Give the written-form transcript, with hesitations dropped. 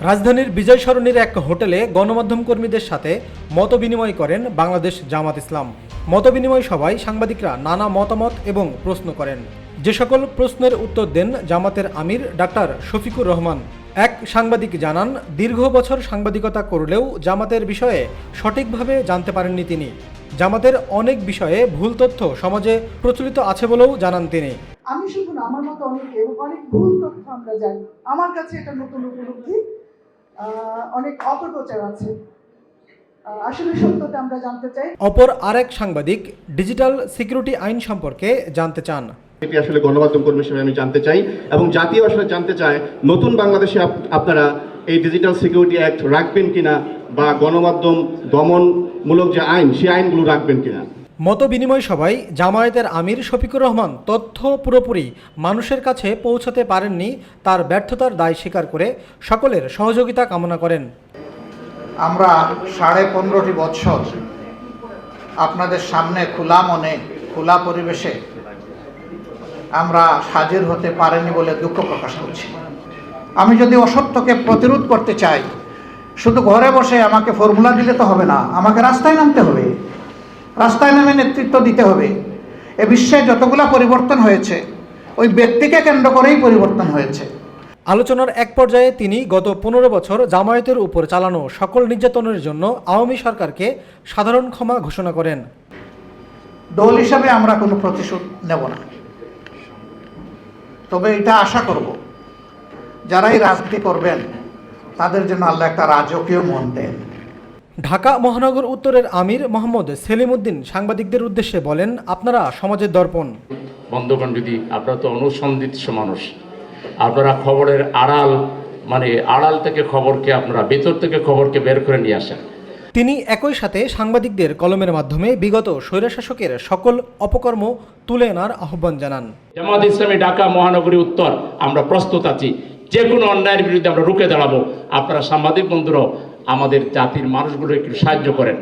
রাজধানীর বিজয় সরণির এক হোটেলে গণমাধ্যম কর্মীদের সাথে মতবিনিময় করেন বাংলাদেশ জামাত ইসলাম। মতবিনিময় সভায় সাংবাদিকরা নানা মতামত এবং প্রশ্ন করেন। যে সকল প্রশ্নের উত্তর দেন জামাতের আমির ডাক্তার শফিকুর রহমান। এক সাংবাদিক জানান, দীর্ঘ বছর সাংবাদিকতা করলেও জামাতের বিষয়ে সঠিকভাবে জানতে পারেননি তিনি। জামাতের অনেক বিষয়ে ভুল তথ্য সমাজে প্রচলিত আছে বলেও জানান তিনি। আমি শুধু না, আমার মতো অনেক ভুল তথ্য আমরা জানি। আমার কাছে এটা নতুন উপলব্ধি। অনেক অপপ্রচার আছে, আসলে সত্যতা আমরা জানতে চাই। অপর আরেক সাংবাদিক ডিজিটাল সিকিউরিটি আইন সম্পর্কে জানতে চান। এটি আসলে গণমাধ্যম কর্মী হিসেবে আমি জানতে চাই এবং জাতীয় আসলে জানতে চায় নতুন বাংলাদেশে আপনারা এই ডিজিটাল সিকিউরিটি অ্যাক্ট রাখবেন কিনা বা গণমাধ্যম দমনমূলক যে আইন সেই আইনগুলো রাখবেন কিনা। মতবিনিময় সভায় জামায়াতের আমির শফিকুর রহমান তথ্য পুরোপুরি মানুষের কাছে পৌঁছাতে পারেননি, তার ব্যর্থতার দায় স্বীকার করে সকলের সহযোগিতা কামনা করেন। আমরা 15.5 বছর আপনাদের সামনে খোলা মনে খোলা পরিবেশে আমরা হাজির হতে পারিনি বলে দুঃখ প্রকাশ করছি। আমি যদি অসত্যকে প্রতিরোধ করতে চাই, শুধু ঘরে বসে আমাকে ফর্মুলা দিলে তো হবে না, আমাকে রাস্তায় নামতে হবে, রাস্তায় নামে নেতৃত্ব দিতে হবে। এ বিশ্বে যতগুলা পরিবর্তন হয়েছে ওই ব্যক্তিকে কেন্দ্র করেই পরিবর্তন হয়েছে। আলোচনার এক পর্যায়ে তিনি গত 15 বছর জামায়াতের উপর চালানো সকল নির্যাতনের জন্য আওয়ামী সরকারকে সাধারণ ক্ষমা ঘোষণা করেন। দল হিসাবে আমরা কোনো প্রতিশোধ নেব না, তবে এটা আশা করব যারাই রাজনীতি করবেন তাদের জন্য আল্লাহ একটা রাজকীয় মন দেন। ঢাকা মহানগর উত্তরের আমির মোহাম্মদ সেলিম উদ্দিন সাংবাদিকদের উদ্দেশ্যে বলেন, আপনারা সমাজের দর্পণ। বন্ধুগণ, যদি আপনারা তো অনুসন্ধিৎস মানুষ, আপনারা খবরের আড়াল থেকে খবরকে, আপনারা ভেতর থেকে খবরকে বের করে নিয়ে আসেন। তিনি একই সাথে সাংবাদিকদের কলমের মাধ্যমে বিগত স্বৈরশাসকের সকল অপকর্ম তুলে আনার আহ্বান জানান। জামাত ইসলামী ঢাকা মহানগরী উত্তর আমরা প্রস্তুত আছি, যে কোনো অন্যায়ের বিরুদ্ধে আমরা রুখে দাঁড়াবো। আপনারা সাংবাদিক বন্ধুরাও আমাদের জাতির মানুষগুলো একটু সাহায্য করেন।